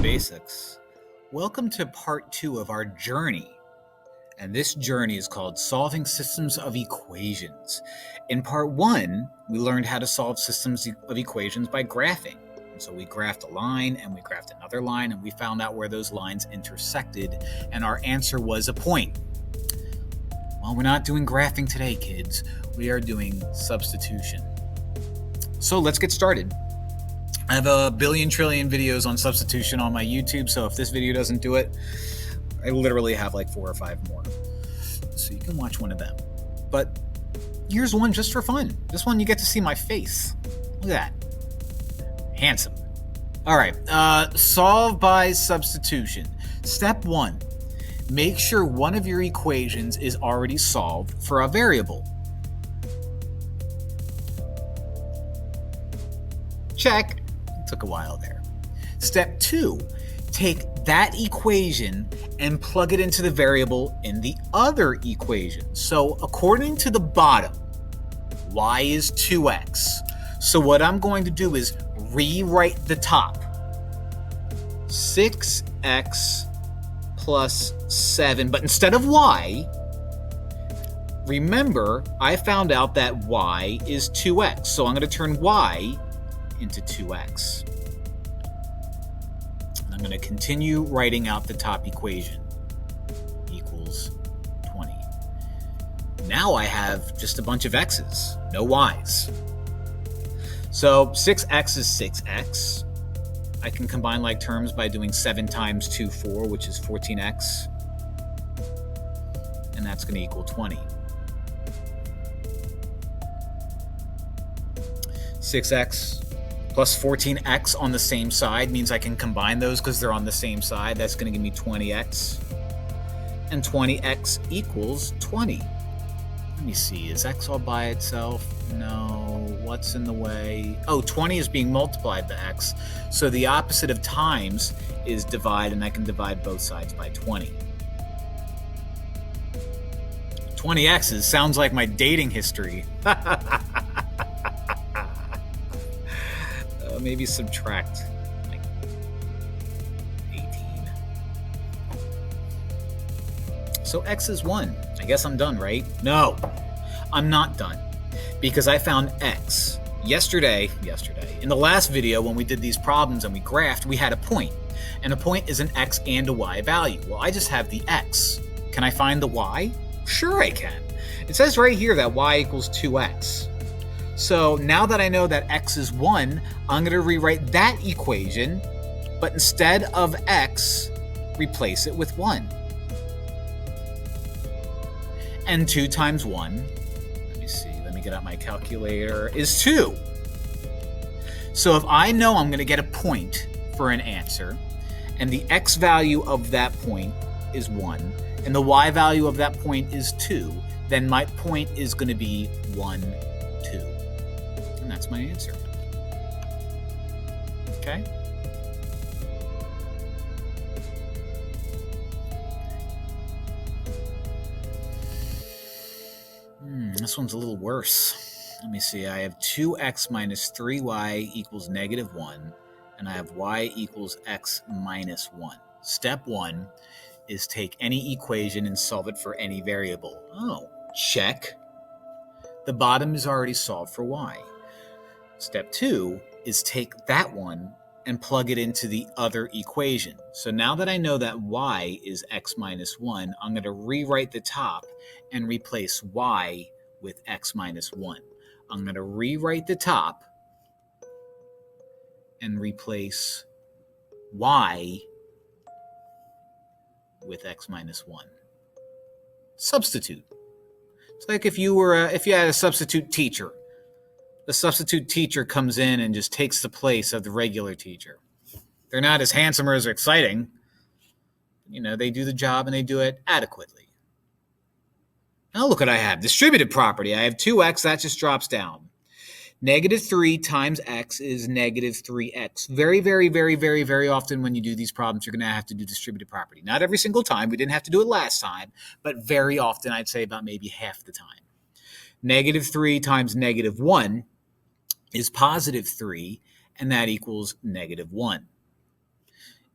basics. Welcome to part 2 of our journey. And this journey is called Solving Systems of Equations. In part 1, we learned how to solve systems of equations by graphing. And so we graphed a line and we graphed another line and we found out where those lines intersected, and our answer was a point. Well, we're not doing graphing today, kids. We are doing substitution. So let's get started. I have a billion trillion videos on substitution on my YouTube, so if this video doesn't do it, I literally have like 4 or 5 more. So you can watch one of them. But here's one just for fun. This one you get to see my face. Look at that. Handsome. All right, solve by substitution. Step 1, make sure one of your equations is already solved for a variable. Check. Took a while there. Step 2, take that equation and plug it into the variable in the other equation. So according to the bottom, y is 2x. So what I'm going to do is rewrite the top. 6x plus 7, but instead of y, remember I found out that y is 2x. So I'm going to turn y into 2x. I'm going to continue writing out the top equation. Equals 20. Now I have just a bunch of x's, no y's. So 6x is 6x. I can combine like terms by doing 7 times 2, 4, which is 14x. And that's going to equal 20. 6x plus 14x on the same side means I can combine those because they're on the same side. That's going to give me 20x. And 20x equals 20. Let me see. Is x all by itself? No. What's in the way? Oh, 20 is being multiplied by x. So the opposite of times is divide, and I can divide both sides by 20. 20x's sounds like my dating history. Maybe subtract like 18. So x is 1. I guess I'm done, right? No, I'm not done, because I found x yesterday. In the last video when we did these problems and we graphed, we had a point. And a point is an x and a y value. Well, I just have the x. Can I find the y? Sure I can. It says right here that y equals 2x. So now that I know that x is 1, I'm going to rewrite that equation, but instead of x, replace it with 1. And 2 times 1, let me see, let me get out my calculator, is 2. So if I know I'm going to get a point for an answer, and the x value of that point is 1, and the y value of that point is 2, then my point is going to be 1, 2. And that's my answer. Okay? This one's a little worse. Let me see. I have 2x minus 3y equals negative 1, and I have y equals x minus 1. Step 1 is take any equation and solve it for any variable. Oh, check. The bottom is already solved for y. Step 2 is take that one and plug it into the other equation. So now that I know that y is x minus 1, I'm going to rewrite the top and replace y with x minus 1. I'm going to rewrite the top and replace y with x minus 1. Substitute. It's like if you had a substitute teacher. The substitute teacher comes in and just takes the place of the regular teacher. They're not as handsome or as exciting. You know, they do the job and they do it adequately. Now look what I have. Distributive property. I have 2x. That just drops down. Negative 3 times x is negative 3x. Very, very, very, very, very often when you do these problems, you're going to have to do distributive property. Not every single time. We didn't have to do it last time. But very often, I'd say about maybe half the time. Negative 3 times negative 1 is positive 3, and that equals negative 1.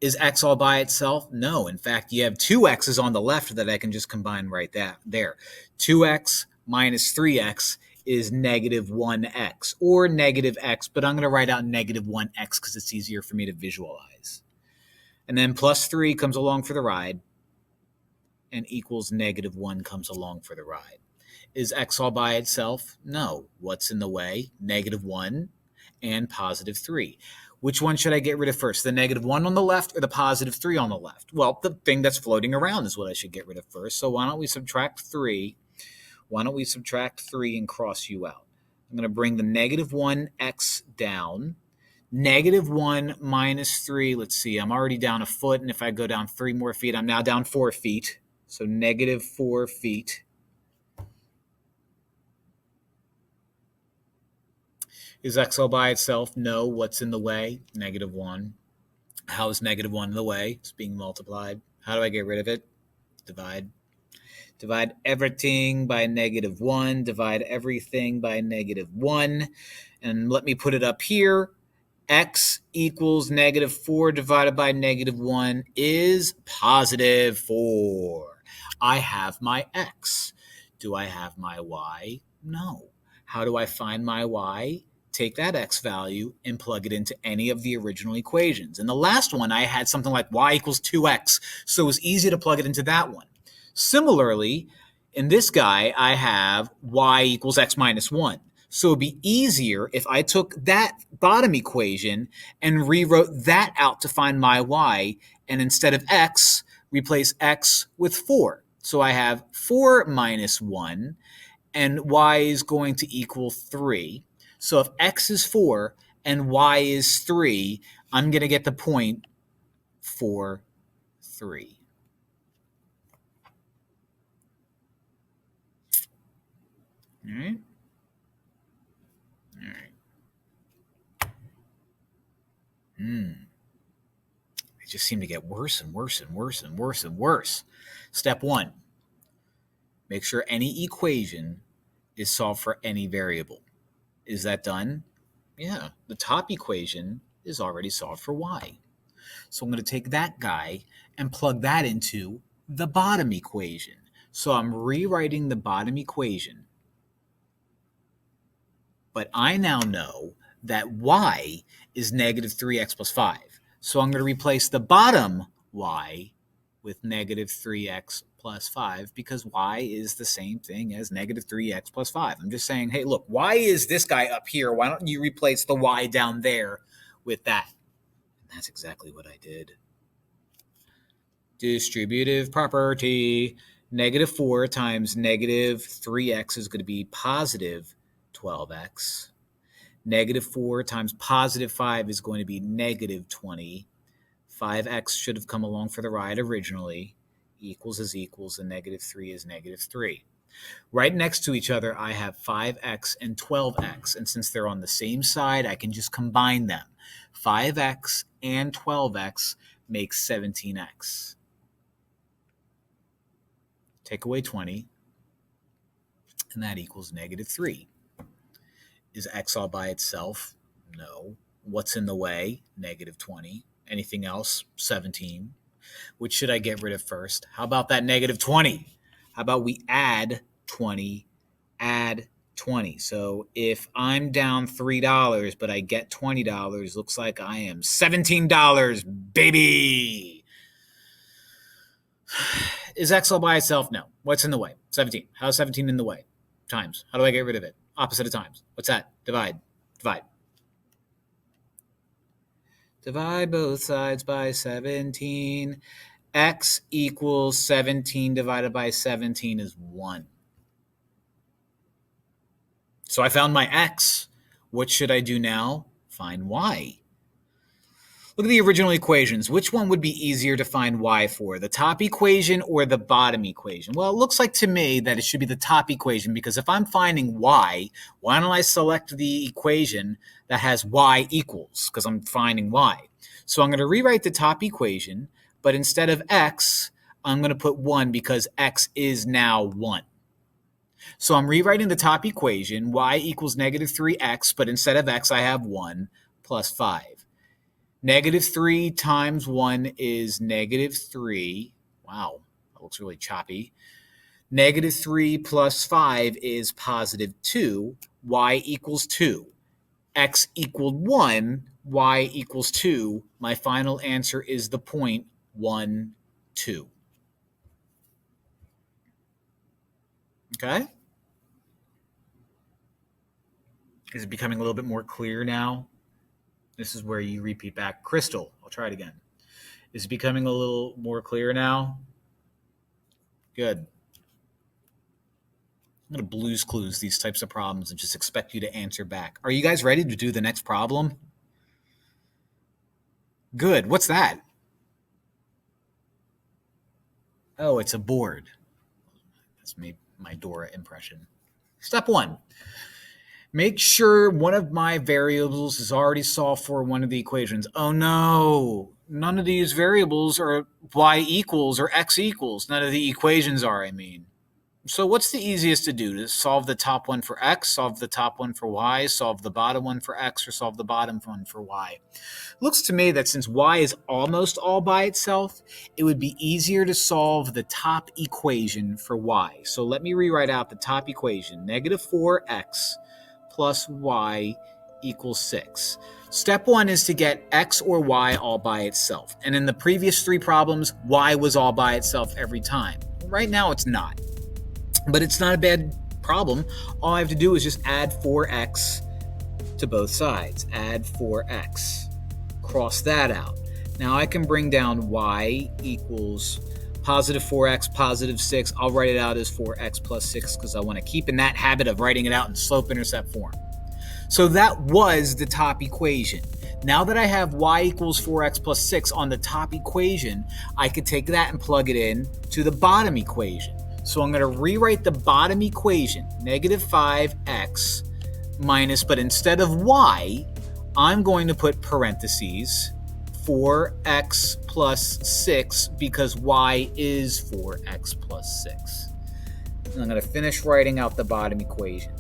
Is x all by itself? No. In fact, you have two x's on the left that I can just combine right there. 2x minus 3x is negative 1x, or negative x, but I'm going to write out negative 1x because it's easier for me to visualize. And then plus 3 comes along for the ride, and equals negative 1 comes along for the ride. Is x all by itself? No. What's in the way? Negative 1 and positive 3. Which one should I get rid of first? The negative 1 on the left or the positive 3 on the left? Well, the thing that's floating around is what I should get rid of first. So why don't we subtract 3? Why don't we subtract 3 and cross you out? I'm going to bring the negative 1x down. Negative 1 minus 3, let's see, I'm already down a foot, and if I go down 3 more feet, I'm now down 4 feet. So negative 4 feet. Is x all by itself? No. What's in the way? Negative 1. How is negative 1 in the way? It's being multiplied. How do I get rid of it? Divide. Divide everything by negative 1. Divide everything by negative 1. And let me put it up here. X equals negative 4 divided by negative 1 is positive 4. I have my x. Do I have my y? No. How do I find my y? Take that x value and plug it into any of the original equations. In the last one, I had something like y equals 2x, so it was easy to plug it into that one. Similarly, in this guy, I have y equals x minus 1. So it would be easier if I took that bottom equation and rewrote that out to find my y, and instead of x, replace x with 4. So I have 4 minus 1, and y is going to equal 3. So if x is 4 and y is 3, I'm going to get the point 4, 3. All right? All right. They just seem to get worse and worse and worse and worse and worse. Step 1, make sure any equation is solved for any variable. Is that done? Yeah, the top equation is already solved for y. So I'm going to take that guy and plug that into the bottom equation. So I'm rewriting the bottom equation. But I now know that y is negative 3x plus 5. So I'm going to replace the bottom y with negative 3x plus 5 because y is the same thing as negative 3x plus 5. I'm just saying, hey, look, why is this guy up here? Why don't you replace the y down there with that? And that's exactly what I did. Distributive property. Negative 4 times negative 3x is going to be positive 12x. Negative 4 times positive 5 is going to be negative 20. 5x should have come along for the ride originally. Equals is equals, and negative 3 is negative 3. Right next to each other, I have 5x and 12x, and since they're on the same side, I can just combine them. 5x and 12x makes 17x. Take away 20, and that equals negative 3. Is x all by itself? No. What's in the way? Negative 20. Anything else? 17. Which should I get rid of first? How about that negative 20? How about we add 20, add 20? So if I'm down $3, but I get $20, looks like I am $17, baby. Is x all by itself? No. What's in the way? 17. How's 17 in the way? Times. How do I get rid of it? Opposite of times. What's that? Divide. Divide. Divide both sides by 17. X equals 17 divided by 17 is 1. So I found my x. What should I do now? Find y. Look at the original equations. Which one would be easier to find y for? The top equation or the bottom equation? Well, it looks like to me that it should be the top equation because if I'm finding y, why don't I select the equation that has y equals because I'm finding y. So I'm going to rewrite the top equation, but instead of x, I'm going to put 1 because x is now 1. So I'm rewriting the top equation, y equals negative 3x, but instead of x, I have 1 plus 5. Negative 3 times 1 is negative 3. Wow, that looks really choppy. Negative 3 plus 5 is positive 2. Y equals 2. X equaled 1. Y equals 2. My final answer is the point 1, 2. Okay? Is it becoming a little bit more clear now? This is where you repeat back. Crystal, I'll try it again. Is it becoming a little more clear now? Good. I'm going to Blue's Clues these types of problems and just expect you to answer back. Are you guys ready to do the next problem? Good. What's that? Oh, it's a board. That's my Dora impression. Step 1. Make sure one of my variables is already solved for one of the equations. Oh no, none of these variables are y equals or x equals. None of the equations are, I mean. So what's the easiest to do? To solve the top one for x, solve the top one for y, solve the bottom one for x, or solve the bottom one for y? Looks to me that since y is almost all by itself, it would be easier to solve the top equation for y. So let me rewrite out the top equation. Negative 4x plus y equals 6. Step 1 is to get x or y all by itself. And in the previous 3 problems, y was all by itself every time. Right now it's not. But it's not a bad problem. All I have to do is just add 4x to both sides. Add 4x. Cross that out. Now I can bring down y equals positive 4x, positive 6. I'll write it out as 4x plus 6 because I want to keep in that habit of writing it out in slope-intercept form. So that was the top equation. Now that I have y equals 4x plus 6 on the top equation, I could take that and plug it in to the bottom equation. So I'm going to rewrite the bottom equation, negative 5x minus, but instead of y, I'm going to put parentheses 4x plus 6 because y is 4x plus 6. And I'm going to finish writing out the bottom equation.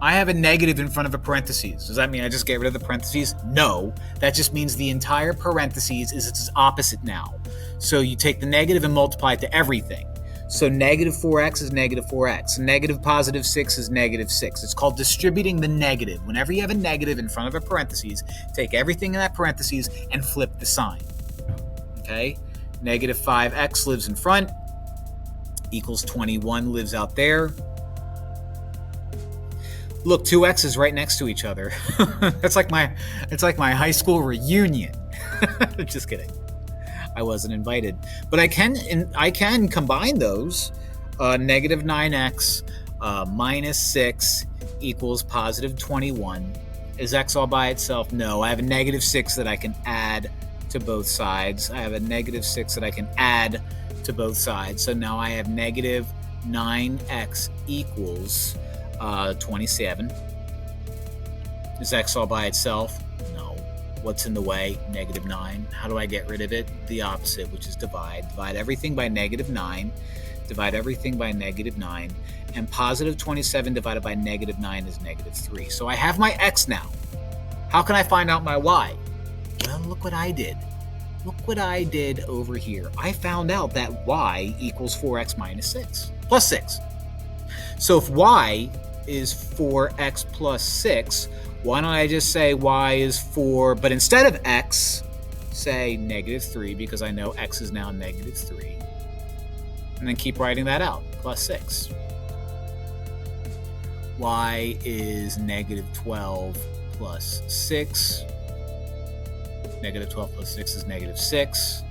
I have a negative in front of a parentheses. Does that mean I just get rid of the parentheses? No, that just means the entire parentheses is its opposite now. So you take the negative and multiply it to everything. So negative 4x is negative 4x. Negative positive 6 is negative 6. It's called distributing the negative. Whenever you have a negative in front of a parentheses, take everything in that parentheses and flip the sign. Okay? Negative 5x lives in front, equals 21 lives out there. Look, 2 x's right next to each other. It's like my high school reunion. Just kidding. I wasn't invited, but I can combine those. Negative 9x minus 6 equals positive 21. Is x all by itself? No. I have a negative 6 that I can add to both sides. I have a negative 6 that I can add to both sides. So now I have negative 9x equals 27. Is x all by itself? No. What's in the way? Negative 9. How do I get rid of it? The opposite, which is divide. Divide everything by negative 9. Divide everything by negative 9. And positive 27 divided by negative 9 is negative 3. So I have my x now. How can I find out my y? Well, look what I did. Look what I did over here. I found out that y equals 4x minus 6, plus 6. So if y is 4x plus 6, why don't I just say y is 4, but instead of x, say negative 3, because I know x is now negative 3. And then keep writing that out, plus 6. Y is negative 12 plus 6. Negative 12 plus 6 is negative 6.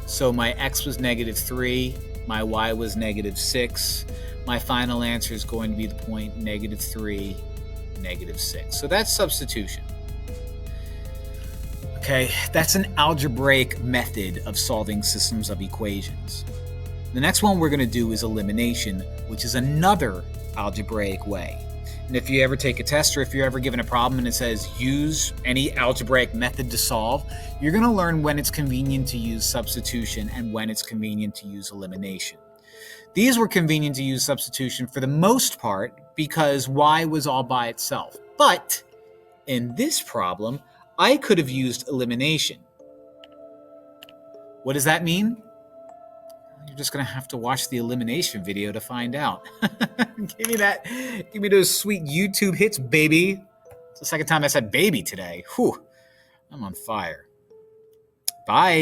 So my x was negative 3. My y was negative 6. My final answer is going to be the point negative 3, negative 6. So that's substitution. Okay, that's an algebraic method of solving systems of equations. The next one we're going to do is elimination, which is another algebraic way. And if you ever take a test or if you're ever given a problem and it says use any algebraic method to solve, you're going to learn when it's convenient to use substitution and when it's convenient to use elimination. These were convenient to use substitution for the most part because y was all by itself. But in this problem, I could have used elimination. What does that mean? You're just going to have to watch the elimination video to find out. Give me that. Give me those sweet YouTube hits, baby. It's the second time I said baby today. Whew. I'm on fire. Bye.